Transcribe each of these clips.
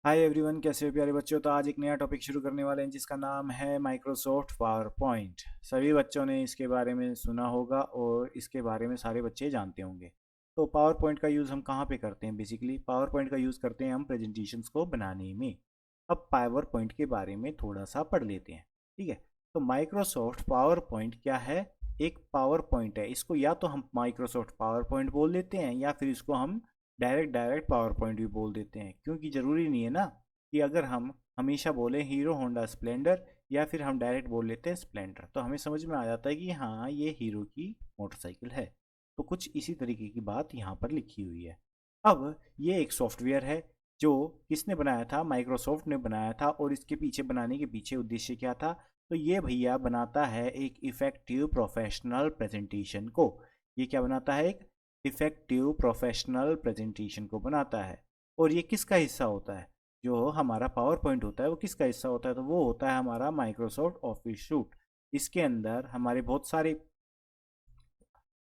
Hi everyone, कैसे हो प्यारे बच्चों। तो आज एक नया टॉपिक शुरू करने वाले हैं जिसका नाम है माइक्रोसॉफ्ट पावर पॉइंट। सभी बच्चों ने इसके बारे में सुना होगा और इसके बारे में सारे बच्चे जानते होंगे। तो पावर पॉइंट का यूज़ हम कहाँ पे करते हैं? बेसिकली पावर पॉइंट का यूज़ करते हैं हम प्रेजेंटेशंस को बनाने में। अब पावर पॉइंट के बारे में थोड़ा सा पढ़ लेते हैं, ठीक है। तो माइक्रोसॉफ्ट पावर पॉइंट क्या है? एक पावर पॉइंट है। इसको या तो हम माइक्रोसॉफ्ट पावर पॉइंट बोल देते हैं या फिर इसको हम डायरेक्ट डायरेक्ट पावर पॉइंट भी बोल देते हैं, क्योंकि ज़रूरी नहीं है ना कि अगर हम हमेशा बोले हीरो होंडा स्प्लेंडर या फिर हम डायरेक्ट बोल लेते हैं स्प्लेंडर तो हमें समझ में आ जाता है कि हाँ, ये हीरो की मोटरसाइकिल है। तो कुछ इसी तरीके की बात यहाँ पर लिखी हुई है। अब ये एक सॉफ्टवेयर है जो किसने बनाया था? माइक्रोसॉफ्ट ने बनाया था। और इसके पीछे बनाने के पीछे उद्देश्य क्या था? तो ये भैया बनाता है एक इफेक्टिव प्रोफेशनल प्रेजेंटेशन को। ये क्या बनाता है? एक इफेक्टिव प्रोफेशनल प्रेजेंटेशन को बनाता है। और ये किसका हिस्सा होता है? जो हमारा पावर पॉइंट होता है वो किसका हिस्सा होता है? तो वो होता है हमारा माइक्रोसॉफ्ट ऑफिस सूट। इसके अंदर हमारे बहुत सारे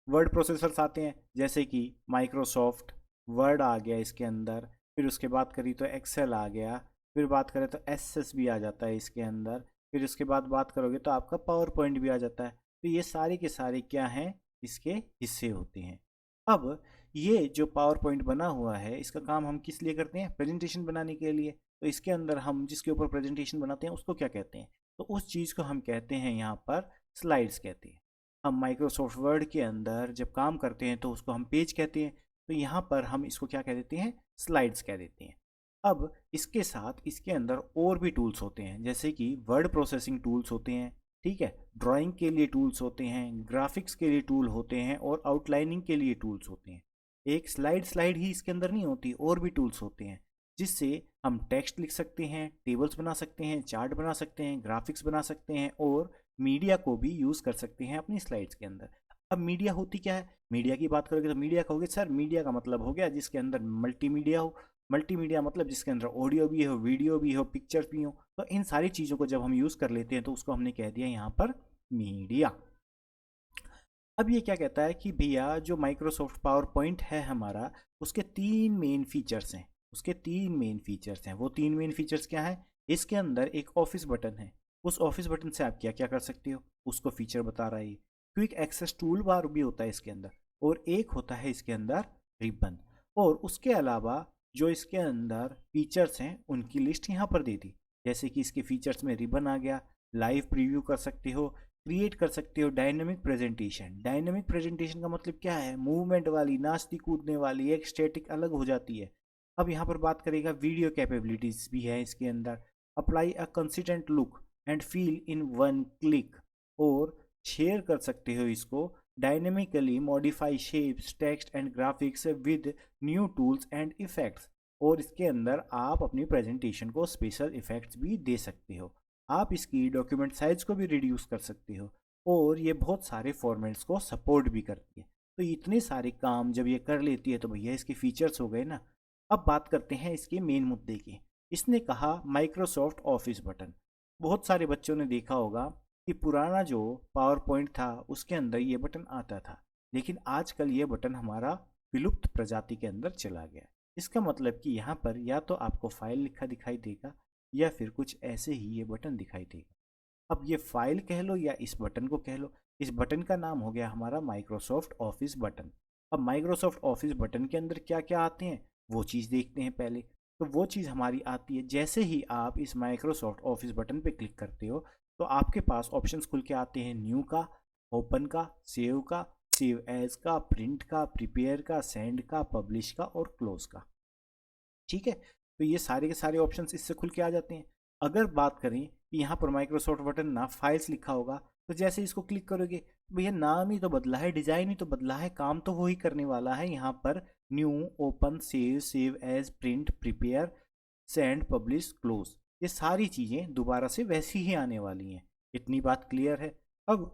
वर्ड प्रोसेसर्स आते हैं, जैसे कि माइक्रोसॉफ्ट वर्ड आ गया इसके अंदर। फिर उसके बाद करी तो एक्सेल आ गया। फिर बात करें तो एस भी आ जाता है इसके अंदर। फिर उसके बाद बात करोगे तो आपका पावर पॉइंट भी आ जाता है। तो ये सारे के सारे क्या हैं? इसके हिस्से होते हैं। अब ये जो पावर पॉइंट बना हुआ है इसका काम हम किस लिए करते हैं? प्रेजेंटेशन बनाने के लिए। तो इसके अंदर हम जिसके ऊपर प्रेजेंटेशन बनाते हैं उसको क्या कहते हैं? तो उस चीज़ को हम कहते हैं यहाँ पर स्लाइड्स कहते हैं। हम माइक्रोसॉफ्ट वर्ड के अंदर जब काम करते हैं तो उसको हम पेज कहते हैं। तो यहाँ पर हम इसको क्या कह देते हैं? स्लाइड्स कह देते हैं। अब इसके साथ इसके अंदर और भी टूल्स होते हैं, जैसे कि वर्ड प्रोसेसिंग टूल्स होते हैं, ठीक है। ड्राइंग के लिए टूल्स होते हैं, ग्राफिक्स के लिए टूल होते हैं और आउटलाइनिंग के लिए टूल्स होते हैं। एक स्लाइड स्लाइड ही इसके अंदर नहीं होती, और भी टूल्स होते हैं जिससे हम टेक्स्ट लिख सकते हैं, टेबल्स बना सकते हैं, चार्ट बना सकते हैं, ग्राफिक्स बना सकते हैं और मीडिया को भी यूज़ कर सकते हैं अपनी स्लाइड्स के अंदर। अब मीडिया होती क्या है? मीडिया की बात करोगे तो मीडिया कहोगे सर, मीडिया का मतलब हो गया जिसके अंदर मल्टीमीडिया हो। मल्टीमीडिया मतलब जिसके अंदर ऑडियो भी हो, वीडियो भी हो, पिक्चर्स भी हो। तो इन सारी चीज़ों को जब हम यूज़ कर लेते हैं तो उसको हमने कह दिया यहाँ पर मीडिया। अब ये क्या कहता है कि भैया जो माइक्रोसॉफ्ट पावर पॉइंट है हमारा, उसके तीन मेन फीचर्स हैं। उसके तीन मेन फीचर्स हैं। वो तीन मेन फीचर्स क्या हैं? इसके अंदर एक ऑफिस बटन है। उस ऑफिस बटन से आप क्या क्या कर सकते हो उसको फीचर बता रहा है। क्विक एक्सेस टूल बार भी होता है इसके अंदर। और एक होता है इसके अंदर रिबन। और उसके अलावा जो इसके अंदर फीचर्स हैं उनकी लिस्ट यहाँ पर दे दी। जैसे कि इसके फीचर्स में रिबन आ गया, लाइव प्रीव्यू कर सकते हो, क्रिएट कर सकते हो डायनेमिक प्रेजेंटेशन। डायनेमिक प्रेजेंटेशन का मतलब क्या है? मूवमेंट वाली, नाचती कूदने वाली। एक स्टैटिक अलग हो जाती है। अब यहाँ पर बात करेगा, वीडियो कैपेबिलिटीज भी है इसके अंदर। Apply a consistent look and feel in one click. और शेयर कर सकते हो इसको। Dynamically modify shapes, text and graphics with new tools and effects. और इसके अंदर आप अपनी प्रेजेंटेशन को स्पेशल इफेक्ट्स भी दे सकते हो। आप इसकी डॉक्यूमेंट साइज को भी रिड्यूस कर सकते हो। और ये बहुत सारे फॉर्मेट्स को सपोर्ट भी करती है। तो इतने सारे काम जब ये कर लेती है तो भैया इसके फीचर्स हो गए ना। अब बात करते हैं इसके मेन मुद्दे की। इसने कहा माइक्रोसॉफ्ट ऑफिस बटन। बहुत सारे बच्चों ने देखा होगा कि पुराना जो पावर पॉइंट था उसके अंदर ये बटन आता था, लेकिन आजकल ये बटन हमारा विलुप्त प्रजाति के अंदर चला गया। इसका मतलब कि यहाँ पर या तो आपको फाइल लिखा दिखाई देगा या फिर कुछ ऐसे ही ये बटन दिखाई देगा। अब ये फाइल कह लो या इस बटन को कह लो, इस बटन का नाम हो गया हमारा माइक्रोसॉफ्ट ऑफिस बटन। अब माइक्रोसॉफ्ट ऑफिस बटन के अंदर क्या क्या आते हैं वो चीज़ देखते हैं पहले। तो वो चीज़ हमारी आती है, जैसे ही आप इस माइक्रोसॉफ्ट ऑफिस बटन पे क्लिक करते हो तो आपके पास ऑप्शंस खुल के आते हैं। न्यू का, ओपन का, सेव एज का, प्रिंट का, प्रिपेयर का, सेंड का, पब्लिश का और क्लोज का। ठीक है। तो ये सारे के सारे ऑप्शंस इससे खुल के आ जाते हैं। अगर बात करें कि यहाँ पर माइक्रोसॉफ्ट बटन ना फाइल्स लिखा होगा तो जैसे इसको क्लिक करोगे तो भैया नाम ही तो बदला है, डिजाइन ही तो बदला है, काम तो वही करने वाला है। यहाँ पर new, open, save as, print, prepare, send, publish, close, ये सारी चीज़ें दोबारा से वैसी ही आने वाली हैं। इतनी बात क्लियर है। अब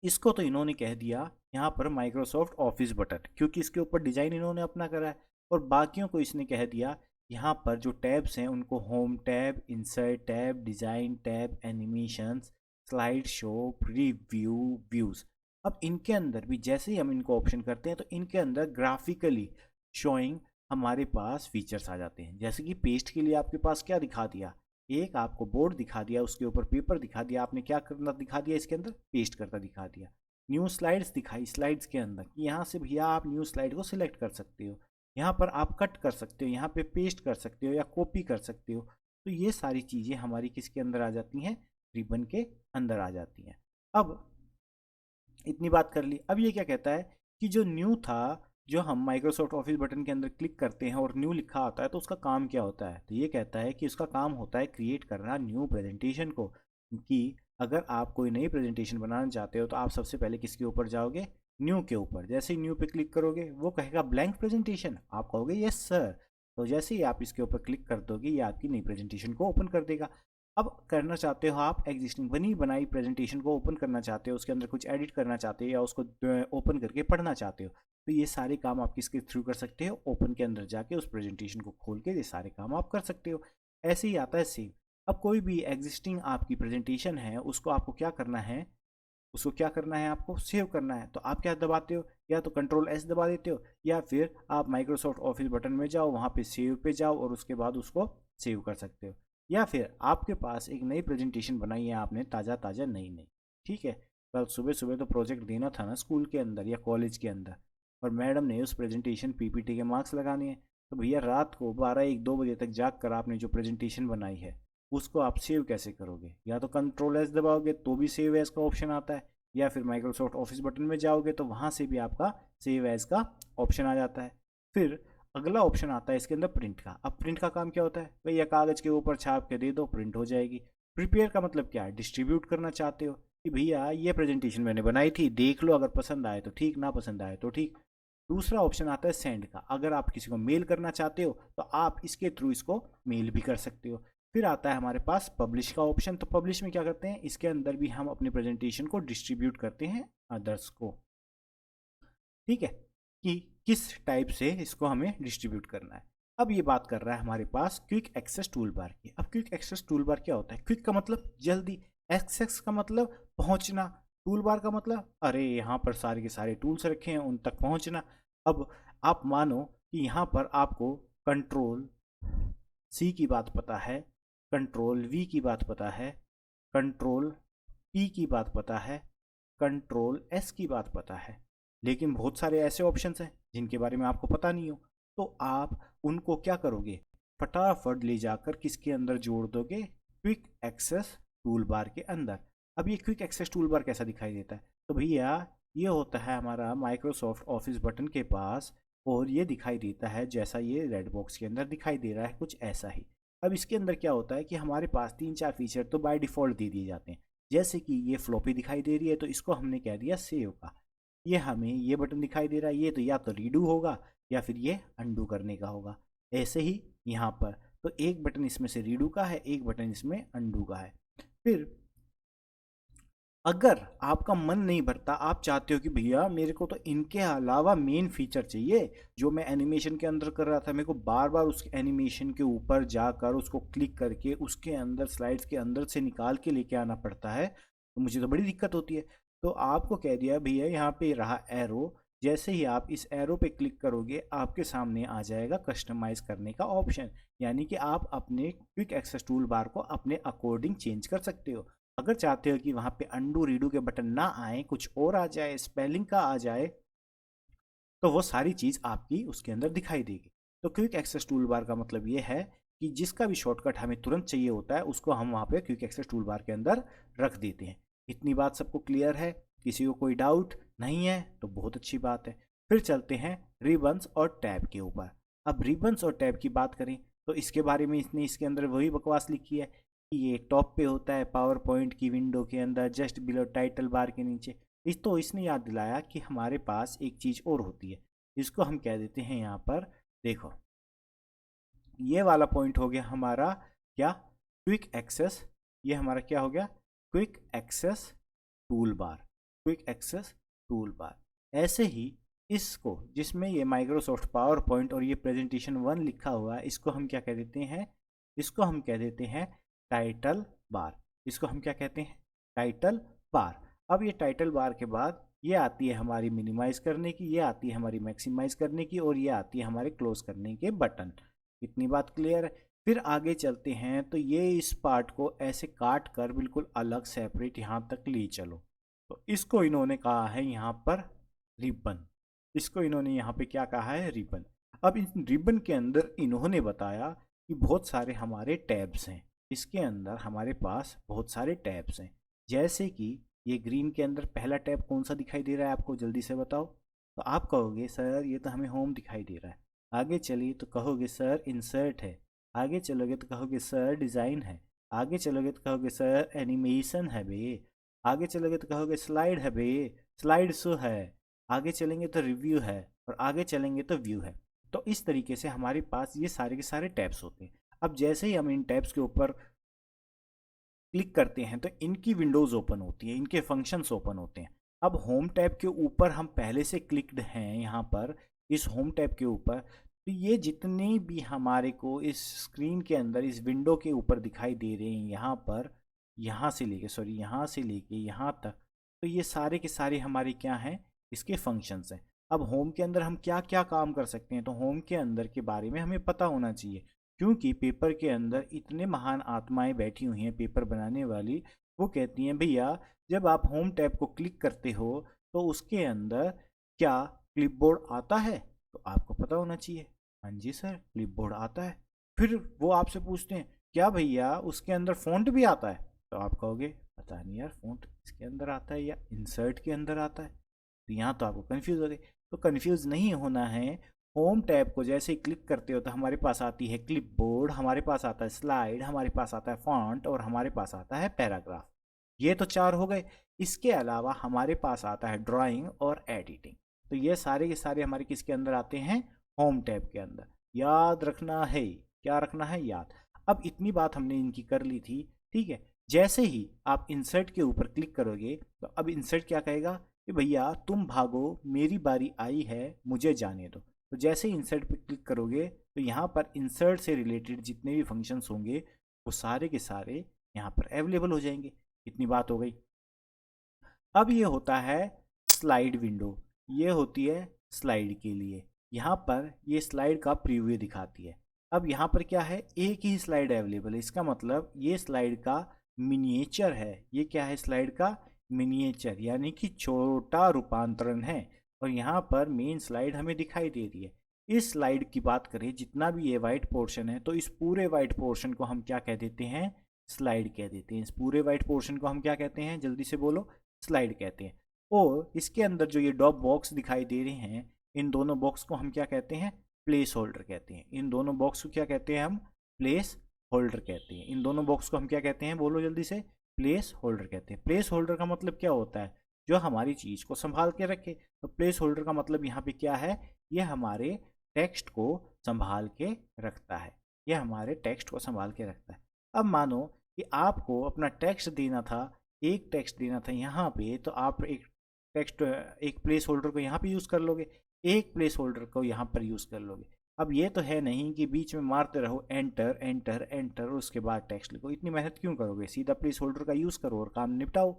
इसको तो इन्होंने कह दिया यहाँ पर माइक्रोसॉफ्ट ऑफिस बटन, क्योंकि इसके ऊपर डिजाइन इन्होंने अपना करा है। और बाकियों को इसने कह दिया यहाँ पर जो टैब्स हैं उनको home tab, insert tab, design tab, animations, slide show, preview, views. अब इनके अंदर भी जैसे ही हम इनको ऑप्शन करते हैं तो इनके अंदर ग्राफिकली शोइंग हमारे पास फीचर्स आ जाते हैं। जैसे कि पेस्ट के लिए आपके पास क्या दिखा दिया, एक आपको बोर्ड दिखा दिया, उसके ऊपर पेपर दिखा दिया, आपने क्या करना दिखा दिया, इसके अंदर पेस्ट करता दिखा दिया। न्यू स्लाइड्स दिखाई स्लाइड्स के अंदर कि यहाँ से भैया आप न्यू स्लाइड को सिलेक्ट कर सकते हो, यहाँ पर आप कट कर सकते हो, यहाँ पे पेस्ट कर सकते हो या कॉपी कर सकते हो। तो ये सारी चीज़ें हमारी किसके अंदर आ जाती हैं, रिबन के अंदर आ जाती हैं। अब इतनी बात कर ली। अब ये क्या कहता है कि जो न्यू था, जो हम माइक्रोसॉफ्ट ऑफिस बटन के अंदर क्लिक करते हैं और न्यू लिखा आता है, तो उसका काम क्या होता है। तो ये कहता है कि उसका काम होता है क्रिएट करना न्यू प्रेजेंटेशन को। कि अगर आप कोई नई प्रेजेंटेशन बनाना चाहते हो तो आप सबसे पहले किसके ऊपर जाओगे, न्यू के ऊपर। जैसे ही न्यू पे क्लिक करोगे वो कहेगा ब्लैंक प्रेजेंटेशन, आप कहोगे यस सर। तो जैसे ही आप इसके ऊपर क्लिक कर दोगे ये आपकी नई प्रेजेंटेशन को ओपन कर देगा। अब करना चाहते हो आप एग्जिस्टिंग बनी बनाई प्रेजेंटेशन को ओपन करना चाहते हो, उसके अंदर कुछ एडिट करना चाहते हो या उसको ओपन करके पढ़ना चाहते हो, तो ये सारे काम आप किसके थ्रू कर सकते हो, ओपन के अंदर जाके उस प्रेजेंटेशन को खोल के ये सारे काम आप कर सकते हो। ऐसे ही आता है सेव। अब कोई भी एग्जिस्टिंग आपकी प्रेजेंटेशन है उसको आपको क्या करना है, उसको क्या करना है, आपको सेव करना है। तो आप क्या दबाते हो, या तो कंट्रोल एस दबा देते हो, या फिर आप माइक्रोसॉफ्ट ऑफिस बटन में जाओ, वहाँ पे सेव पे जाओ और उसके बाद उसको सेव कर सकते हो। या फिर आपके पास एक नई प्रेजेंटेशन बनाई है आपने, ताज़ा ताज़ा नई नई, ठीक है, कल सुबह सुबह तो प्रोजेक्ट देना था ना स्कूल के अंदर या कॉलेज के अंदर, और मैडम ने उस प्रेजेंटेशन पीपीटी के मार्क्स लगाने हैं। तो भैया रात को 12 1 2 बजे तक जाग कर आपने जो प्रेजेंटेशन बनाई है उसको आप सेव कैसे करोगे, या तो कंट्रोल एस दबाओगे तो भी सेव एज का ऑप्शन आता है, या फिर माइक्रोसॉफ्ट ऑफिस बटन में जाओगे तो वहाँ से भी आपका सेव एज का ऑप्शन आ जाता है। फिर अगला ऑप्शन आता है इसके अंदर प्रिंट का। अब प्रिंट का काम क्या होता है, भैया कागज़ के ऊपर छाप के दे दो, प्रिंट हो जाएगी। प्रिपेयर का मतलब क्या है, डिस्ट्रीब्यूट करना चाहते हो कि भैया ये प्रेजेंटेशन मैंने बनाई थी, देख लो, अगर पसंद आए तो ठीक, ना पसंद आए तो ठीक। दूसरा ऑप्शन आता है सेंड का, अगर आप किसी को मेल करना चाहते हो तो आप इसके थ्रू इसको मेल भी कर सकते हो। फिर आता है हमारे पास पब्लिश का ऑप्शन। तो पब्लिश में क्या करते हैं, इसके अंदर भी हम अपनी प्रेजेंटेशन को डिस्ट्रीब्यूट करते हैं अदर्स को, ठीक है, कि किस टाइप से इसको हमें डिस्ट्रीब्यूट करना है। अब ये बात कर रहा है हमारे पास क्विक एक्सेस टूल बार की। अब क्विक एक्सेस टूल बार क्या होता है, क्विक का मतलब जल्दी, एक्सेस का मतलब पहुंचना, टूल बार का मतलब अरे यहाँ पर सारे के सारे टूल्स रखे हैं उन तक पहुंचना। अब आप मानो कि यहाँ पर आपको कंट्रोल सी की बात पता है, कंट्रोल वी की बात पता है, कंट्रोल पी की बात पता है, कंट्रोल एस की बात पता है, लेकिन बहुत सारे ऐसे ऑप्शंस हैं जिनके बारे में आपको पता नहीं हो। तो आप उनको क्या करोगे, फटाफट ले जाकर किसके अंदर जोड़ दोगे, क्विक एक्सेस टूल बार के अंदर। अब ये क्विक एक्सेस टूल बार कैसा दिखाई देता है, तो भैया ये होता है हमारा माइक्रोसॉफ्ट ऑफिस बटन के पास, और ये दिखाई देता है जैसा ये रेड बॉक्स के अंदर दिखाई दे रहा है, कुछ ऐसा ही। अब इसके अंदर क्या होता है कि हमारे पास 3 4 फीचर तो बाय डिफ़ॉल्ट दे दिए जाते हैं। जैसे कि ये फ्लॉपी दिखाई दे रही है तो इसको हमने कह दिया सेव का। ये हमें ये बटन दिखाई दे रहा है, ये तो या तो रीडू होगा या फिर ये अंडू करने का होगा। ऐसे ही यहाँ पर तो एक बटन इसमें से रीडू का है, एक बटन इसमें अंडू का है। फिर अगर आपका मन नहीं भरता, आप चाहते हो कि भैया मेरे को तो इनके अलावा मेन फीचर चाहिए, जो मैं एनिमेशन के अंदर कर रहा था मेरे को बार बार उस एनिमेशन के ऊपर जाकर उसको क्लिक करके उसके अंदर स्लाइड्स के अंदर से निकाल के लेके आना पड़ता है, तो मुझे तो बड़ी दिक्कत होती है। तो आपको कह दिया भैया यहाँ पे रहा एरो, जैसे ही आप इस एरो पे क्लिक करोगे आपके सामने आ जाएगा कस्टमाइज करने का ऑप्शन, यानी कि आप अपने क्विक एक्सेस टूल बार को अपने अकॉर्डिंग चेंज कर सकते हो। अगर चाहते हो कि वहाँ पे अंडू रीडू के बटन ना आए, कुछ और आ जाए, स्पेलिंग का आ जाए, तो वो सारी चीज़ आपकी उसके अंदर दिखाई देगी। तो क्विक एक्सेस टूल बार का मतलब ये है कि जिसका भी शॉर्टकट हमें तुरंत चाहिए होता है उसको हम वहाँ पे क्विक एक्सेस टूल बार के अंदर रख देते हैं। इतनी बात सबको क्लियर है, किसी को कोई डाउट नहीं है तो बहुत अच्छी बात है। फिर चलते हैं रिबन्स और टैब के ऊपर। अब रिबन्स और टैब की बात करें तो इसके बारे में इसने इसके अंदर वही बकवास लिखी है कि ये टॉप पे होता है पावर पॉइंट की विंडो के अंदर, जस्ट बिलो टाइटल बार के नीचे। तो इसने याद दिलाया कि हमारे पास एक चीज़ और होती है, इसको हम कह देते हैं यहाँ पर, देखो ये वाला पॉइंट हो गया हमारा क्या, क्विक एक्सेस। ये हमारा क्या हो गया, quick access tool bar, quick access tool bar. ऐसे ही इसको जिसमें ये माइक्रोसॉफ्ट पावर पॉइंट और ये प्रेजेंटेशन 1 लिखा हुआ है, इसको हम क्या कह देते हैं, इसको हम कह देते हैं टाइटल बार। इसको हम क्या कहते हैं, टाइटल बार। अब ये टाइटल बार के बाद ये आती है हमारी मिनिमाइज करने की, ये आती है हमारी मैक्सिमाइज करने की, और ये आती है हमारे क्लोज करने के बटन। इतनी बात क्लियर है। फिर आगे चलते हैं तो ये इस पार्ट को ऐसे काट कर बिल्कुल अलग सेपरेट यहाँ तक ले चलो। तो इसको इन्होंने कहा है यहाँ पर रिबन। इसको इन्होंने यहाँ पे क्या कहा है, रिबन। अब इस रिबन के अंदर इन्होंने बताया कि बहुत सारे हमारे टैब्स हैं। इसके अंदर हमारे पास बहुत सारे टैब्स हैं, जैसे कि ये ग्रीन के अंदर पहला टैब कौन सा दिखाई दे रहा है आपको, जल्दी से बताओ। तो आप कहोगे सर ये तो हमें होम दिखाई दे रहा है। आगे चलिए तो कहोगे सर इंसर्ट है। आगे चलोगे तो कहोगे सर डिज़ाइन है। आगे चलोगे तो कहोगे सर एनिमेशन है बे। आगे चलोगे तो कहोगे स्लाइड है बे, स्लाइड शो है। आगे चलेंगे तो रिव्यू है, और आगे चलेंगे तो व्यू है। तो इस तरीके से हमारे पास ये सारे के सारे टैब्स होते हैं। अब जैसे ही हम इन टैब्स के ऊपर क्लिक करते हैं तो इनकी विंडोज़ ओपन होती है, इनके फंक्शंस ओपन होते हैं। अब होम टैब के ऊपर हम पहले से क्लिक्ड हैं यहाँ पर, इस होम टैब के ऊपर। तो ये जितने भी हमारे को इस स्क्रीन के अंदर इस विंडो के ऊपर दिखाई दे रहे हैं यहाँ पर, यहाँ से लेके सॉरी यहाँ से लेके यहाँ तक, तो ये सारे के सारे हमारे क्या हैं, इसके फंक्शंस हैं। अब होम के अंदर हम क्या क्या काम कर सकते हैं, तो होम के अंदर के बारे में हमें पता होना चाहिए, क्योंकि पेपर के अंदर इतने महान आत्माएं बैठी हुई हैं पेपर बनाने वाली। वो कहती हैं भैया जब आप होम टैब को क्लिक करते हो तो उसके अंदर क्या क्लिपबोर्ड आता है, तो आपको पता होना चाहिए। हाँ जी सर क्लिपबोर्ड आता है। फिर वो आपसे पूछते हैं क्या भैया उसके अंदर फ़ॉन्ट भी आता है, तो आप कहोगे पता नहीं यार फ़ॉन्ट इसके अंदर आता है या इंसर्ट के अंदर आता है। तो यहाँ तो आपको कन्फ्यूज़ हो गए। तो कन्फ्यूज़ नहीं होना है। होम टैब को जैसे ही क्लिक करते हो तो हमारे पास आती है क्लिपबोर्ड, हमारे पास आता है स्लाइड, हमारे पास आता है फॉन्ट, और हमारे पास आता है पैराग्राफ। ये तो चार हो गए। इसके अलावा हमारे पास आता है ड्राइंग और एडिटिंग। तो ये सारे के सारे हमारे किसके अंदर आते हैं, होम टैब के अंदर। याद रखना है, क्या रखना है, याद। अब इतनी बात हमने इनकी कर ली थी, ठीक है। जैसे ही आप इंसर्ट के ऊपर क्लिक करोगे तो अब इंसर्ट क्या कहेगा कि भैया तुम भागो, मेरी बारी आई है, मुझे जाने दो। तो जैसे ही इंसर्ट पे क्लिक करोगे तो यहाँ पर इंसर्ट से रिलेटेड जितने भी फंक्शंस होंगे वो सारे के सारे यहाँ पर अवेलेबल हो जाएंगे। इतनी बात हो गई। अब ये होता है स्लाइड विंडो। ये होती है स्लाइड के लिए। यहाँ पर ये स्लाइड का प्रीव्यू दिखाती है। अब यहाँ पर क्या है, एक ही स्लाइड अवेलेबल है। इसका मतलब ये स्लाइड का मिनिएचर है। ये क्या है, स्लाइड का मिनिएचर, यानी कि छोटा रूपांतरण है। और यहाँ पर मेन स्लाइड हमें दिखाई दे रही है। इस स्लाइड की बात करें, जितना भी ये वाइट पोर्शन है, तो इस पूरे वाइट पोर्शन को हम क्या कह देते हैं, स्लाइड कह देते हैं। इस पूरे वाइट पोर्शन को हम क्या कहते हैं, जल्दी से बोलो, स्लाइड कहते हैं। और इसके अंदर जो ये डॉप बॉक्स दिखाई दे रहे हैं, इन दोनों बॉक्स को हम क्या कहते हैं, प्लेस होल्डर कहते हैं। इन दोनों बॉक्स को क्या कहते हैं हम, प्लेस होल्डर कहते हैं। इन दोनों बॉक्स को हम क्या कहते हैं, बोलो जल्दी से, प्लेस होल्डर कहते हैं। प्लेस होल्डर का मतलब क्या होता है, जो हमारी चीज़ को संभाल के रखे। तो प्लेस होल्डर का मतलब यहाँ पे क्या है, ये हमारे टेक्स्ट को संभाल के रखता है। ये हमारे टेक्स्ट को संभाल के रखता है। अब मानो कि आपको अपना टेक्स्ट देना था, एक टेक्स्ट देना था यहाँ पे, तो आप एक प्लेस होल्डर को यहाँ पे यूज़ कर लोगे, एक प्लेस होल्डर को यहाँ पर यूज़ कर लोगे। अब ये तो है नहीं कि बीच में मारते रहो एंटर एंटर एंटर और उसके बाद टेक्स्ट लिखो। इतनी मेहनत क्यों करोगे, सीधा प्लेस होल्डर का यूज़ करो और काम निपटाओ।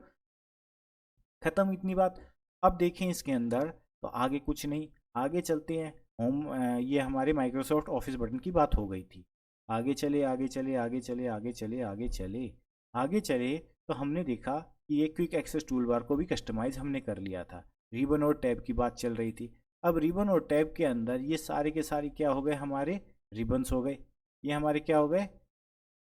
खत्म इतनी बात। अब देखें इसके अंदर तो आगे कुछ नहीं। आगे चलते हैं। ये हमारे माइक्रोसॉफ्ट ऑफिस बटन की बात हो गई थी। आगे चले आगे चले आगे चले आगे चले आगे चले आगे चले तो हमने देखा कि ये क्विक एक्सेस टूल बार को भी कस्टमाइज हमने कर लिया था। रिबन और टैब की बात चल रही थी। अब रिबन और टैब के अंदर ये सारे के सारे क्या हो गए, हमारे रिबन्स हो गए। ये हमारे क्या हो गए,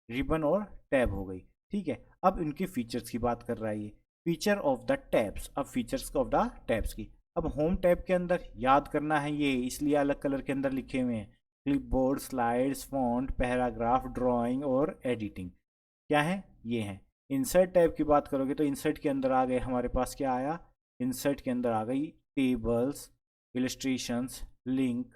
रिबन और टैब हो गई। ठीक है। अब इनके फीचर्स की बात कर रहा है ये, फीचर ऑफ द टैब्स। अब फीचर्स ऑफ द टैब्स की, अब होम टैब के अंदर याद करना है ये, इसलिए अलग कलर के अंदर लिखे हुए हैं। Clipboard, slides, font, paragraph, drawing और एडिटिंग क्या है, ये है। इंसर्ट टैब की बात करोगे तो इंसर्ट के अंदर आ गए हमारे पास, क्या आया, इंसर्ट के अंदर आ गई टेबल्स, इलस्ट्रेशंस, लिंक,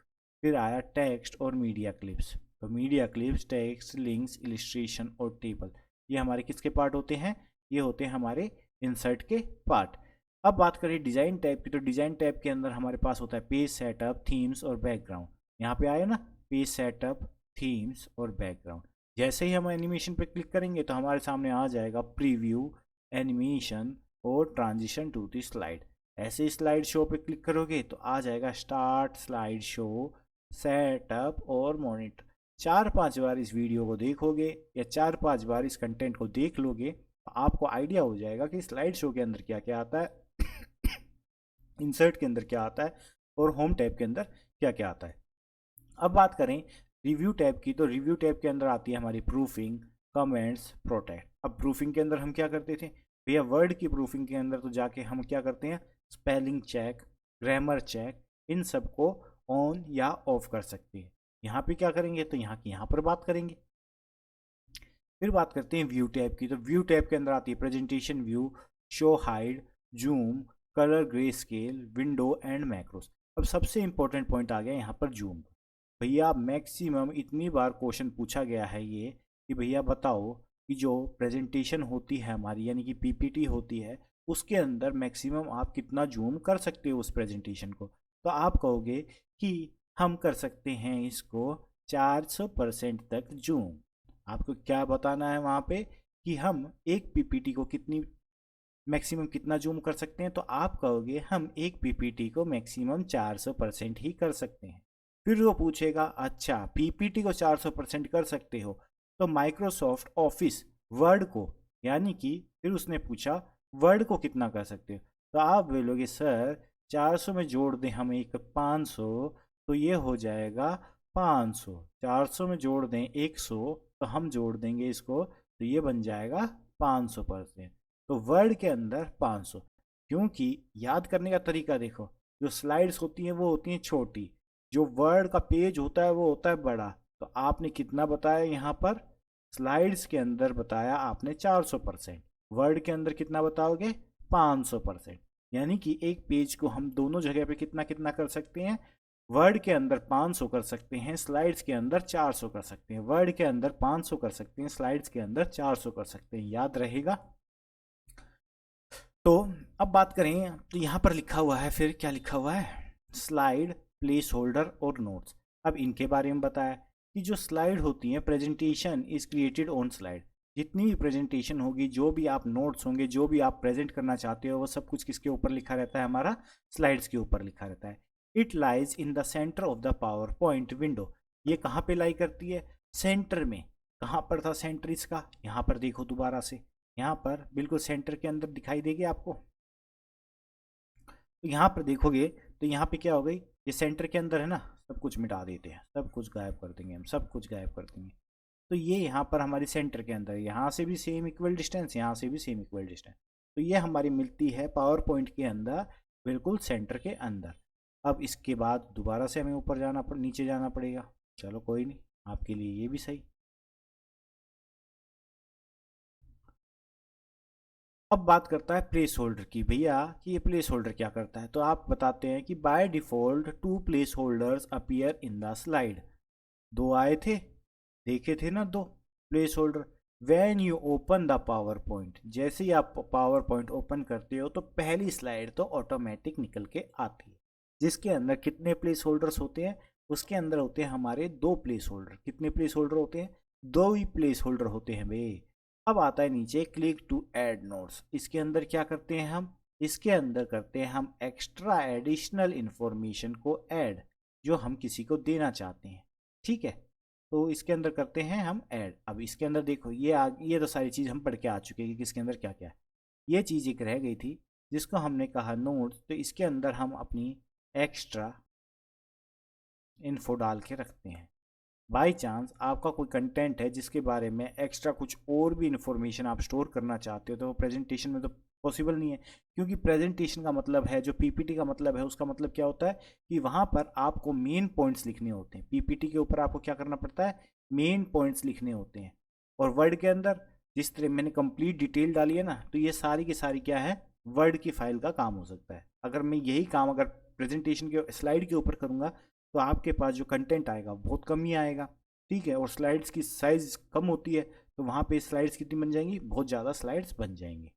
फिर आया टेक्स्ट और मीडिया क्लिप्स। तो media clips, text, links, illustration और टेबल, ये हमारे किसके पार्ट होते हैं, ये होते हैं हमारे इंसर्ट के पार्ट। अब बात करें डिज़ाइन टैब की, तो डिज़ाइन टैब के अंदर हमारे पास होता है पेज सेटअप, थीम्स और बैकग्राउंड। यहाँ पे आया ना, पेज सेटअप, थीम्स और बैकग्राउंड। जैसे ही हम एनिमेशन पे क्लिक करेंगे तो हमारे सामने आ जाएगा प्रीव्यू, एनिमेशन और ट्रांजिशन टू द स्लाइड। ऐसे स्लाइड शो पे क्लिक करोगे तो आ जाएगा स्टार्ट स्लाइड शो, सेटअप और मॉनिटर। 4-5 बार इस वीडियो को देखोगे या 4-5 बार इस कंटेंट को देख लोगे तो आपको आइडिया हो जाएगा कि स्लाइड शो के अंदर क्या क्या आता है, इंसर्ट के अंदर क्या आता है और होम टैब के अंदर क्या क्या आता है। अब बात करें रिव्यू टैब की, तो रिव्यू टैब के अंदर आती है हमारी प्रूफिंग, कमेंट्स, प्रोटेक्ट। अब प्रूफिंग के अंदर हम क्या करते थे भैया, वर्ड की प्रूफिंग के अंदर तो जाके हम क्या करते हैं, स्पेलिंग चेक, ग्रामर चेक, इन सब को ऑन या ऑफ कर सकते हैं। यहाँ पे क्या करेंगे, तो यहाँ की यहाँ पर बात करेंगे। फिर बात करते हैं व्यू टैब की, तो व्यू टैब के अंदर आती है presentation view, show hide, zoom, colour grey scale, window and macros. अब सबसे इंपॉर्टेंट पॉइंट आ गया यहाँ पर जूम। भैया मैक्सिमम इतनी बार क्वेश्चन पूछा गया है ये कि भैया बताओ कि जो प्रेजेंटेशन होती है हमारी यानी कि पीपीटी होती है उसके अंदर मैक्सिमम आप कितना जूम कर सकते हो उस प्रेजेंटेशन को। तो आप कहोगे कि हम कर सकते हैं इसको 400% तक जूम। आपको क्या बताना है वहाँ पे कि हम एक पीपीटी को कितनी मैक्सिमम कितना जूम कर सकते हैं, तो आप कहोगे हम एक पीपीटी को मैक्सिमम 400% ही कर सकते हैं। फिर वो पूछेगा अच्छा पीपीटी को 400% कर सकते हो तो माइक्रोसॉफ्ट ऑफिस वर्ड को, यानी कि फिर उसने पूछा वर्ड को कितना कर सकते हो, तो आप बोलोगे सर 400 में जोड़ दें हम एक 500 तो ये हो जाएगा 500, 400 में जोड़ दें 100 तो हम जोड़ देंगे इसको तो ये बन जाएगा 500%। तो वर्ड के अंदर 500, क्योंकि याद करने का तरीका देखो, जो स्लाइड्स होती हैं वो होती हैं छोटी, जो वर्ड का पेज होता है वो होता है बड़ा। तो आपने कितना बताया यहाँ पर, स्लाइड्स के अंदर बताया आपने 400%, वर्ड के अंदर कितना बताओगे 500%। यानी कि एक पेज को हम दोनों जगह पे कितना कितना कर सकते हैं, वर्ड के अंदर 500 कर सकते हैं, स्लाइड्स के अंदर 400 कर सकते हैं। वर्ड के अंदर 500 कर सकते हैं, स्लाइड्स के अंदर 400 कर सकते हैं, याद रहेगा। तो अब बात करें तो यहाँ पर लिखा हुआ है, फिर क्या लिखा हुआ है, स्लाइड, प्लेस होल्डर और नोट्स। अब इनके बारे में बताया कि जो स्लाइड होती हैं, presentation is created on slide. जितनी भी प्रेजेंटेशन होगी, जो भी आप नोट्स होंगे, जो भी आप प्रेजेंट करना चाहते हो, वो सब कुछ किसके ऊपर लिखा रहता है, हमारा स्लाइड्स के ऊपर लिखा रहता है। It lies in the centre of the power point window. ये कहाँ पे लाई करती है, सेंटर में। कहाँ पर था सेंटर इसका, यहाँ पर देखो दोबारा से, यहाँ पर बिल्कुल सेंटर के अंदर दिखाई देगी आपको। तो यहाँ पर देखोगे तो यहाँ पे क्या हो गई, ये सेंटर के अंदर है ना, सब कुछ मिटा देते हैं, सब कुछ गायब कर देंगे हम, सब कुछ गायब कर देंगे। तो ये यहाँ पर हमारी सेंटर के अंदर, यहाँ से भी सेम इक्वल डिस्टेंस, यहाँ से भी सेम इक्वल डिस्टेंस, तो ये हमारी मिलती है पावर पॉइंट के अंदर, बिल्कुल सेंटर के अंदर। अब इसके बाद दोबारा से हमें ऊपर जाना नीचे जाना पड़ेगा, चलो कोई नहीं, आपके लिए ये भी सही। अब बात करता है प्लेस होल्डर की, भैया कि ये प्लेस होल्डर क्या करता है, तो आप बताते हैं कि by default 2 place holders appear in the slide. दो आए थे, देखे थे ना, दो place holder. When you open the power point, जैसे ही आप पावर पॉइंट ओपन करते हो तो पहली स्लाइड तो ऑटोमेटिक निकल के आती है, जिसके अंदर कितने प्लेस होल्डर्स होते हैं, उसके अंदर होते हैं हमारे 2 प्लेस होल्डर। कितने प्लेस होल्डर होते हैं, 2 ही प्लेस होल्डर होते हैं भाई। अब आता है नीचे क्लिक टू ऐड नोट्स। इसके अंदर क्या करते हैं हम, इसके अंदर करते हैं हम एक्स्ट्रा एडिशनल इंफॉर्मेशन को ऐड, जो हम किसी को देना चाहते हैं, ठीक है। तो इसके अंदर करते हैं हम ऐड। अब इसके अंदर देखो ये तो सारी चीज़ हम पढ़ के आ चुके हैं कि किसके अंदर क्या क्या है। ये चीज़ एक रह गई थी जिसको हमने कहा नोट्स, तो इसके अंदर हम अपनी एक्स्ट्रा इन्फो डाल के रखते हैं। बाई चांस आपका कोई कंटेंट है जिसके बारे में एक्स्ट्रा कुछ और भी इन्फॉर्मेशन आप स्टोर करना चाहते हो, तो वो प्रेजेंटेशन में तो पॉसिबल नहीं है, क्योंकि प्रेजेंटेशन का मतलब है, जो पीपीटी का मतलब है, उसका मतलब क्या होता है कि वहाँ पर आपको मेन पॉइंट्स लिखने होते हैं। पीपीटी के ऊपर आपको क्या करना पड़ता है, मेन पॉइंट्स लिखने होते हैं। और वर्ड के अंदर जिस तरह मैंने कंप्लीट डिटेल डाली है ना, तो ये सारी की सारी क्या है, वर्ड की फाइल का काम हो सकता है। अगर मैं यही काम अगर प्रेजेंटेशन के स्लाइड के ऊपर करूँगा तो आपके पास जो कंटेंट आएगा बहुत कम ही आएगा, ठीक है। और स्लाइड्स की साइज कम होती है, तो वहाँ पे स्लाइड्स कितनी बन जाएंगी, बहुत ज़्यादा स्लाइड्स बन जाएंगी।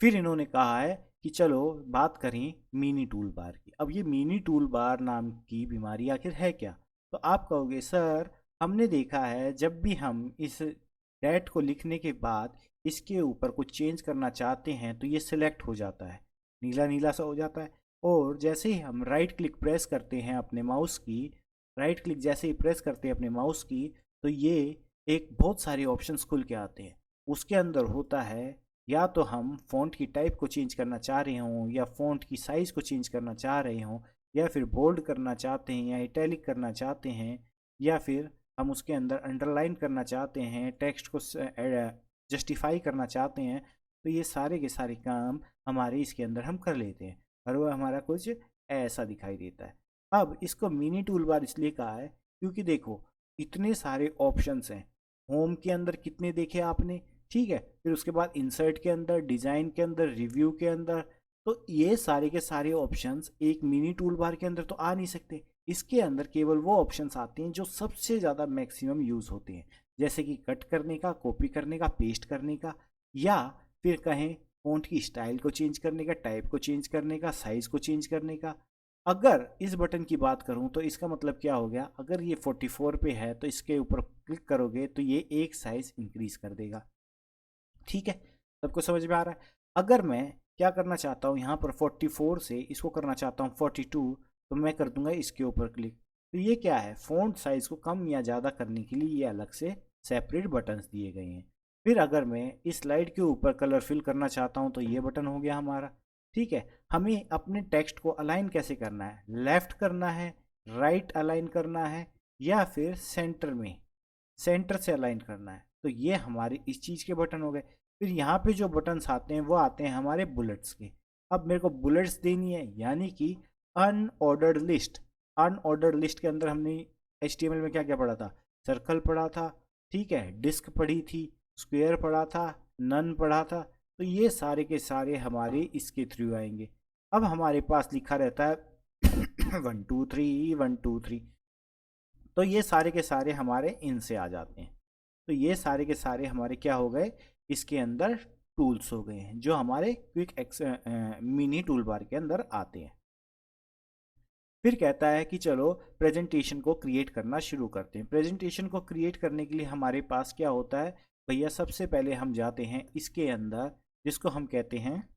फिर इन्होंने कहा है कि चलो बात करें मिनी टूल बार की। अब ये मिनी टूल बार नाम की बीमारी आखिर है क्या, तो आप कहोगे सर हमने देखा है जब भी हम इस डैट को लिखने के बाद इसके ऊपर कुछ चेंज करना चाहते हैं तो ये सिलेक्ट हो जाता है। नीला नीला सा हो जाता है। और जैसे ही हम राइट क्लिक प्रेस करते हैं अपने माउस की, राइट क्लिक जैसे ही प्रेस करते हैं अपने माउस की, तो ये एक बहुत सारे ऑप्शंस खुल के आते हैं। उसके अंदर होता है, या तो हम फ़ॉन्ट की टाइप को चेंज करना चाह रहे हों, या फ़ॉन्ट की साइज़ को चेंज करना चाह रहे हों, या फिर बोल्ड करना चाहते हैं, या इटैलिक करना चाहते हैं, या फिर हम उसके अंदर अंडरलाइन करना चाहते हैं, टेक्स्ट को जस्टिफाई करना चाहते हैं। तो ये सारे के सारे काम हमारे इसके अंदर हम कर लेते हैं, और वो हमारा कुछ ऐसा दिखाई देता है। अब इसको मिनी टूल बार इसलिए कहा है क्योंकि देखो, इतने सारे ऑप्शंस हैं। होम के अंदर कितने देखे आपने, ठीक है, फिर उसके बाद इंसर्ट के अंदर, डिज़ाइन के अंदर, रिव्यू के अंदर। तो ये सारे के सारे ऑप्शंस एक मिनी टूल बार के अंदर तो आ नहीं सकते। इसके अंदर केवल वो ऑप्शंस आते हैं जो सबसे ज़्यादा मैक्सिमम यूज़ होते हैं, जैसे कि कट करने का, कॉपी करने का, पेस्ट करने का, या फिर कहें फ़ॉन्ट की स्टाइल को चेंज करने का, टाइप को चेंज करने का, साइज़ को चेंज करने का। अगर इस बटन की बात करूं तो इसका मतलब क्या हो गया, अगर ये 44 पे है तो इसके ऊपर क्लिक करोगे तो ये एक साइज़ इंक्रीज कर देगा। ठीक है, सबको समझ में आ रहा है। अगर मैं क्या करना चाहता हूँ, यहाँ पर 44 से इसको करना चाहता हूँ 42, तो मैं कर दूंगा इसके ऊपर क्लिक। तो ये क्या है, फ़ॉन्ट साइज़ को कम या ज़्यादा करने के लिए ये अलग से सेपरेट बटन्स दिए गए हैं। फिर अगर मैं इस स्लाइड के ऊपर कलर फिल करना चाहता हूँ तो ये बटन हो गया हमारा। ठीक है, हमें अपने टेक्स्ट को अलाइन कैसे करना है, लेफ़्ट करना है, राइट अलाइन करना है, या फिर सेंटर में, सेंटर से अलाइन करना है। तो ये हमारे इस चीज़ के बटन हो गए। फिर यहाँ पे जो बटन्स आते हैं वो आते हैं हमारे बुलेट्स के। अब मेरे को बुलेट्स देनी है, यानी कि अनऑर्डर्ड लिस्ट। अनऑर्डर्ड लिस्ट के अंदर हमने एचटीएमएल में क्या क्या पढ़ा था, सर्कल पढ़ा था, ठीक है, डिस्क पढ़ी थी, स्क्वायर पढ़ा था, नन पढ़ा था। तो ये सारे के सारे हमारे इसके थ्रू आएंगे। अब हमारे पास लिखा रहता है 1 2 3 1 2 3, तो ये सारे के सारे हमारे इनसे आ जाते हैं। तो ये सारे के सारे हमारे क्या हो गए, इसके अंदर टूल्स हो गए हैं जो हमारे मिनी टूल बार के अंदर आते हैं। फिर कहता है कि चलो प्रेजेंटेशन को क्रिएट करना शुरू करते हैं। प्रेजेंटेशन को क्रिएट करने के लिए हमारे पास क्या होता है भैया, सबसे पहले हम जाते हैं इसके अंदर, जिसको हम कहते हैं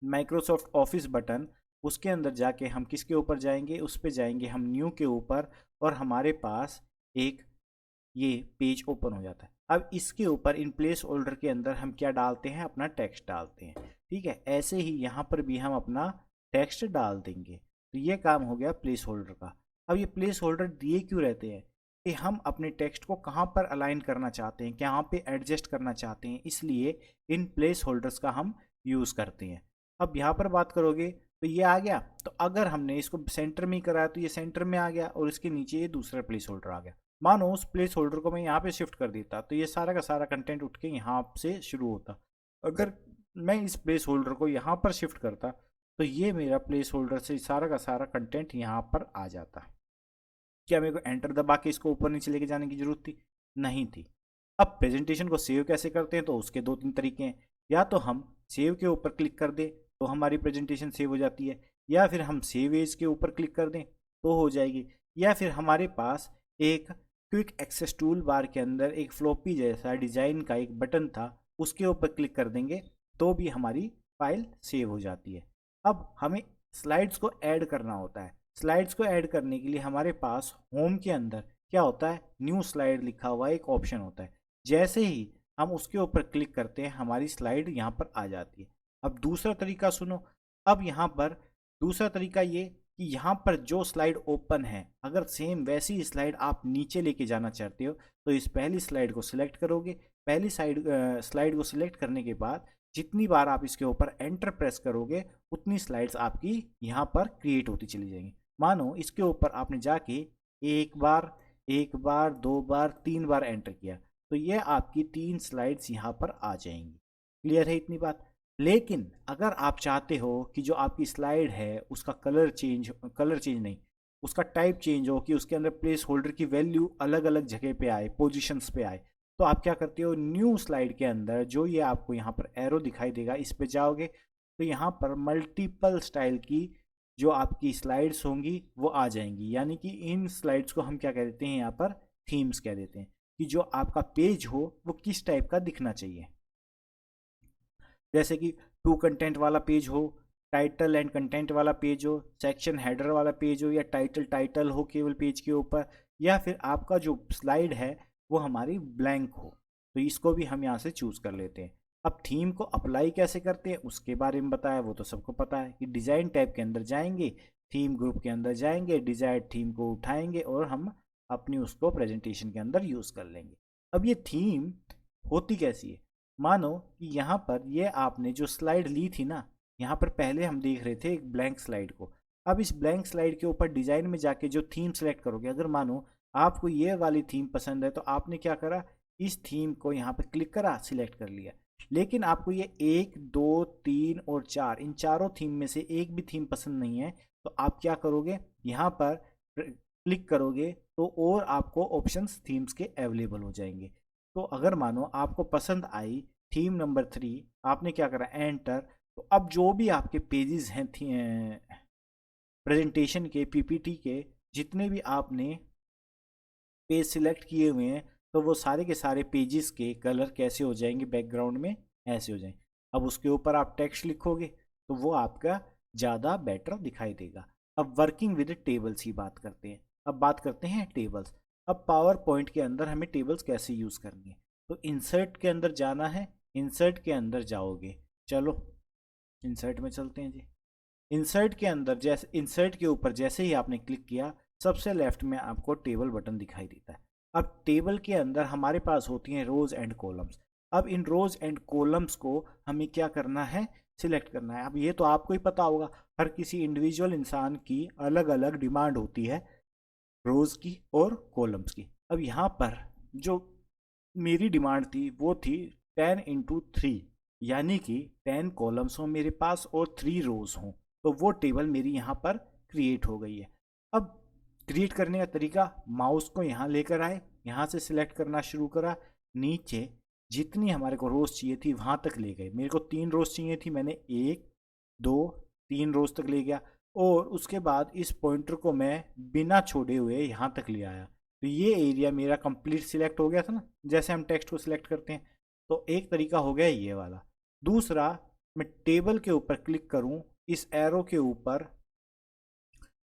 माइक्रोसॉफ्ट ऑफिस बटन। उसके अंदर जाके हम किसके ऊपर जाएंगे, उस पर जाएंगे हम न्यू के ऊपर, और हमारे पास एक ये पेज ओपन हो जाता है। अब इसके ऊपर इन प्लेस होल्डर के अंदर हम क्या डालते हैं, अपना टेक्स्ट डालते हैं। ठीक है, ऐसे ही यहाँ पर भी हम अपना टेक्स्ट डाल देंगे। तो ये काम हो गया प्लेस होल्डर का। अब ये प्लेस होल्डर दिए क्यों रहते हैं, कि हम अपने टेक्स्ट को कहाँ पर अलाइन करना चाहते हैं, कहाँ पे एडजस्ट करना चाहते हैं, इसलिए इन प्लेस होल्डर्स का हम यूज़ करते हैं। अब यहाँ पर बात करोगे तो ये आ गया। तो अगर हमने इसको सेंटर में ही कराया तो ये सेंटर में आ गया, और इसके नीचे ये दूसरा प्लेस होल्डर आ गया। मानो उस प्लेस होल्डर को मैं यहाँ पे शिफ्ट कर देता तो ये सारा का सारा कंटेंट उठ के यहाँ से शुरू होता। अगर मैं इस प्लेस होल्डर को यहाँ पर शिफ्ट करता तो ये मेरा प्लेस होल्डर से सारा का सारा कंटेंट यहाँ पर आ जाता। क्या मेरे को एंटर दबा के इसको ऊपर नीचे लेके जाने की जरूरत थी, नहीं थी। अब प्रेजेंटेशन को सेव कैसे करते हैं, तो उसके दो तीन तरीके हैं। या तो हम सेव के ऊपर क्लिक कर दें तो हमारी प्रेजेंटेशन सेव हो जाती है, या फिर हम सेव एज के ऊपर क्लिक कर दें तो हो जाएगी, या फिर हमारे पास एक क्विक एक्सेस टूल बार के अंदर एक फ्लॉपी जैसा डिज़ाइन का एक बटन था, उसके ऊपर क्लिक कर देंगे तो भी हमारी फाइल सेव हो जाती है। अब हमें स्लाइड्स को ऐड करना होता है। स्लाइड्स को ऐड करने के लिए हमारे पास होम के अंदर क्या होता है, न्यू स्लाइड लिखा हुआ एक ऑप्शन होता है। जैसे ही हम उसके ऊपर क्लिक करते हैं हमारी स्लाइड यहाँ पर आ जाती है। अब दूसरा तरीका सुनो। अब यहाँ पर दूसरा तरीका ये कि यहाँ पर जो स्लाइड ओपन है, अगर सेम वैसी स्लाइड आप नीचे लेके जाना चाहते हो तो इस पहली स्लाइड को सिलेक्ट करोगे। पहली स्लाइड को सिलेक्ट करने के बाद जितनी बार आप इसके ऊपर एंटर प्रेस करोगे उतनी स्लाइड्स आपकी यहाँ पर क्रिएट होती चली जाएंगी। मानो इसके ऊपर आपने जाके एक बार 2 बार 3 बार एंटर किया तो ये आपकी 3 स्लाइड्स यहाँ पर आ जाएंगी। क्लियर है इतनी बात। लेकिन अगर आप चाहते हो कि जो आपकी स्लाइड है उसका कलर चेंज नहीं, उसका टाइप चेंज हो, कि उसके अंदर प्लेस होल्डर की वैल्यू अलग अलग जगह पे आए, पोजिशंस पे आए, तो आप क्या करते हो, न्यू स्लाइड के अंदर जो ये आपको यहाँ पर एरो दिखाई देगा इस पे जाओगे तो यहाँ पर मल्टीपल स्टाइल की जो आपकी स्लाइड्स होंगी वो आ जाएंगी। यानी कि इन स्लाइड्स को हम क्या कह देते हैं, यहाँ पर थीम्स कह देते हैं, कि जो आपका पेज हो वो किस टाइप का दिखना चाहिए। जैसे कि टू कंटेंट वाला पेज हो, टाइटल एंड कंटेंट वाला पेज हो, सेक्शन हेडर वाला पेज हो, या टाइटल टाइटल हो केवल पेज के ऊपर, या फिर आपका जो स्लाइड है वो हमारी ब्लैंक हो। तो इसको भी हम यहाँ से चूज़ कर लेते हैं। अब थीम को अप्लाई कैसे करते हैं उसके बारे में बताया, वो तो सबको पता है कि डिज़ाइन टैब के अंदर जाएंगे, थीम ग्रुप के अंदर जाएंगे, डिजायर्ड थीम को उठाएंगे और हम अपनी उसको प्रेजेंटेशन के अंदर यूज़ कर लेंगे। अब ये थीम होती कैसी है, मानो कि यहाँ पर ये आपने जो स्लाइड ली थी ना, यहाँ पर पहले हम देख रहे थे एक ब्लैंक स्लाइड को। अब इस ब्लैंक स्लाइड के ऊपर डिज़ाइन में जाके जो थीम सेलेक्ट करोगे, अगर मानो आपको ये वाली थीम पसंद है तो आपने क्या करा, इस थीम को यहाँ पर क्लिक करा, सिलेक्ट कर लिया। लेकिन आपको ये 1, 2, 3 और 4, इन चारों थीम में से एक भी थीम पसंद नहीं है, तो आप क्या करोगे, यहाँ पर क्लिक करोगे तो और आपको ऑप्शंस थीम्स के अवेलेबल हो जाएंगे। तो अगर मानो आपको पसंद आई थीम नंबर 3, आपने क्या करा, एंटर। तो अब जो भी आपके पेजेस हैं प्रेजेंटेशन के, पीपीटी के, जितने भी आपने पेज सिलेक्ट किए हुए हैं, तो वो सारे के सारे पेजेस के कलर कैसे हो जाएंगे, बैकग्राउंड में ऐसे हो जाएंगे। अब उसके ऊपर आप टेक्स्ट लिखोगे तो वो आपका ज़्यादा बेटर दिखाई देगा। अब वर्किंग विद टेबल्स की बात करते हैं। अब बात करते हैं टेबल्स। अब पावर पॉइंट के अंदर हमें टेबल्स कैसे यूज़ करनी है, तो इंसर्ट के अंदर जाना है। इंसर्ट के अंदर जाओगे, चलो इंसर्ट में चलते हैं जी। इंसर्ट के अंदर जैसे, इंसर्ट के ऊपर जैसे ही आपने क्लिक किया, सबसे लेफ्ट में आपको टेबल बटन दिखाई देता है। अब टेबल के अंदर हमारे पास होती हैं रोज एंड कॉलम्स। अब इन रोज एंड कॉलम्स को हमें क्या करना है, सिलेक्ट करना है। अब ये तो आपको ही पता होगा, हर किसी इंडिविजुअल इंसान की अलग अलग डिमांड होती है रोज की और कॉलम्स की। अब यहाँ पर जो मेरी डिमांड थी वो थी 10x3, यानी कि 10 कॉलम्स हों मेरे पास और 3 रोज हों। तो वो टेबल मेरी यहाँ पर क्रिएट हो गई है। अब क्रिएट करने का तरीका, माउस को यहाँ लेकर आए, यहाँ से सिलेक्ट करना शुरू करा, नीचे जितनी हमारे को रोज चाहिए थी वहाँ तक ले गए। मेरे को 3 रोज चाहिए थी, मैंने 1, 2, 3 रोज तक ले गया, और उसके बाद इस पॉइंटर को मैं बिना छोड़े हुए यहाँ तक ले आया। तो ये एरिया मेरा कंप्लीट सिलेक्ट हो गया था ना, जैसे हम टेक्स्ट को सिलेक्ट करते हैं। तो एक तरीका हो गया ये वाला। दूसरा, मैं टेबल के ऊपर क्लिक करूं, इस एरो के ऊपर,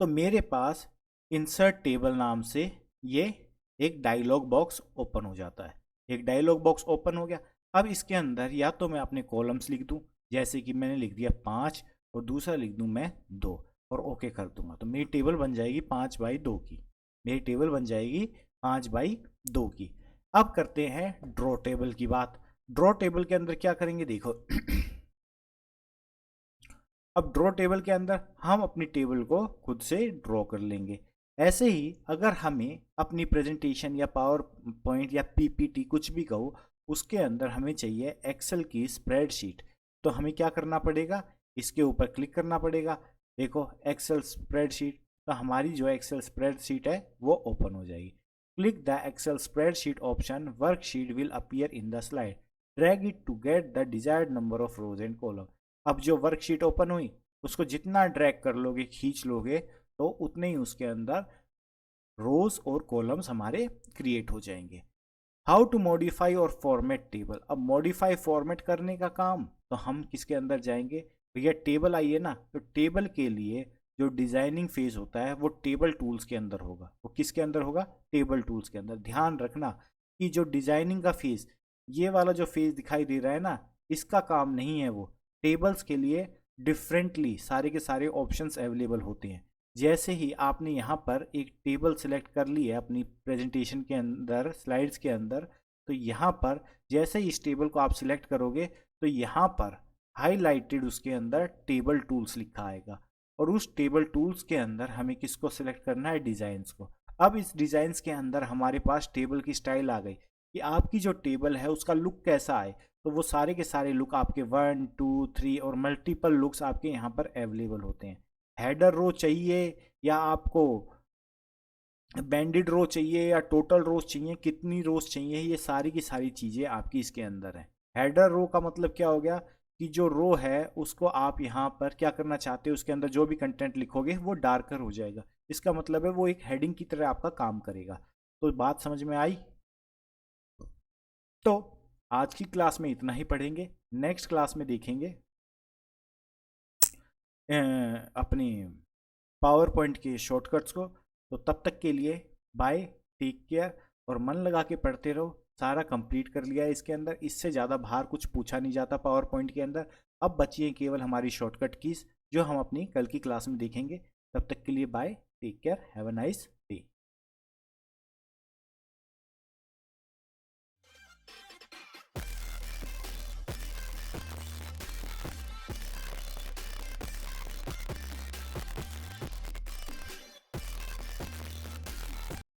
तो मेरे पास इंसर्ट टेबल नाम से ये एक डायलॉग बॉक्स ओपन हो जाता है। एक डायलॉग बॉक्स ओपन हो गया। अब इसके अंदर या तो मैं अपने कॉलम्स लिख दूं, जैसे कि मैंने लिख दिया 5, और दूसरा लिख दूं मैं 2, और ओके कर दूंगा, तो मेरी टेबल बन जाएगी 5x2 की। मेरी टेबल बन जाएगी 5x2 की। अब करते हैं ड्रॉ टेबल की बात। ड्रॉ टेबल के अंदर क्या करेंगे, देखो अब ड्रॉ टेबल के अंदर हम अपनी टेबल को खुद से ड्रॉ कर लेंगे। ऐसे ही अगर हमें अपनी प्रेजेंटेशन या पावर पॉइंट या पीपीटी कुछ भी कहो, उसके अंदर हमें चाहिए एक्सेल की स्प्रेडशीट, तो हमें क्या करना पड़ेगा, इसके ऊपर क्लिक करना पड़ेगा। देखो एक्सेल स्प्रेडशीट, तो हमारी जो एक्सेल स्प्रेडशीट है वो ओपन हो जाएगी। Click the Excel spreadsheet option, worksheet will appear in the slide, drag it to get the desired number of rows and column. अब जो वर्कशीट ओपन हुई उसको जितना ड्रैग कर लोगे, खींच लोगे, तो उतने ही उसके अंदर रोज और कॉलम्स हमारे क्रिएट हो जाएंगे। हाउ टू मॉडिफाई और फॉर्मेट टेबल। अब मॉडिफाई फॉर्मेट करने का काम तो हम किसके अंदर जाएंगे, भैया टेबल आई है ना, तो टेबल के लिए जो डिजाइनिंग फेज होता है वो टेबल टूल्स के अंदर होगा। वो किसके अंदर होगा, टेबल टूल्स के अंदर। ध्यान रखना कि जो डिजाइनिंग का फेज, ये वाला जो फेज दिखाई दे रहा है ना, इसका काम नहीं है वो। टेबल्स के लिए डिफरेंटली सारे के सारे ऑप्शंस अवेलेबल होते हैं। जैसे ही आपने यहाँ पर एक टेबल सेलेक्ट कर ली है अपनी प्रेजेंटेशन के अंदर, स्लाइड्स के अंदर, तो यहाँ पर जैसे ही इस टेबल को आप सिलेक्ट करोगे तो यहाँ पर हाईलाइटेड उसके अंदर टेबल टूल्स लिखा आएगा, और उस टेबल टूल्स के अंदर हमें किसको सिलेक्ट करना है, डिज़ाइंस को। अब इस डिज़ाइंस के अंदर हमारे पास टेबल की स्टाइल आ गई कि आपकी जो टेबल है उसका लुक कैसा आए। तो वो सारे के सारे लुक आपके 1, 2, 3 और मल्टीपल लुक्स आपके यहाँ पर अवेलेबल होते हैं। हेडर रो चाहिए या आपको बैंडेड रो चाहिए या टोटल रोज चाहिए, कितनी रोज चाहिए, ये सारी की सारी चीज़ें आपकी इसके अंदर है। हेडर रो का मतलब क्या हो गया कि जो रो है उसको आप यहाँ पर क्या करना चाहते हो, उसके अंदर जो भी कंटेंट लिखोगे वो डार्कर हो जाएगा। इसका मतलब है वो एक हेडिंग की तरह आपका काम करेगा। तो बात समझ में आई। तो आज की क्लास में इतना ही पढ़ेंगे। नेक्स्ट क्लास में देखेंगे अपनी पावर पॉइंट के शॉर्टकट्स को। तो तब तक के लिए बाय, टेक केयर, और मन लगा के पढ़ते रहो। सारा कंप्लीट कर लिया है इसके अंदर, इससे ज़्यादा बाहर कुछ पूछा नहीं जाता पावर पॉइंट के अंदर। अब बची है केवल हमारी शॉर्टकट कीज, जो हम अपनी कल की क्लास में देखेंगे। तब तक के लिए bye, take care, have a nice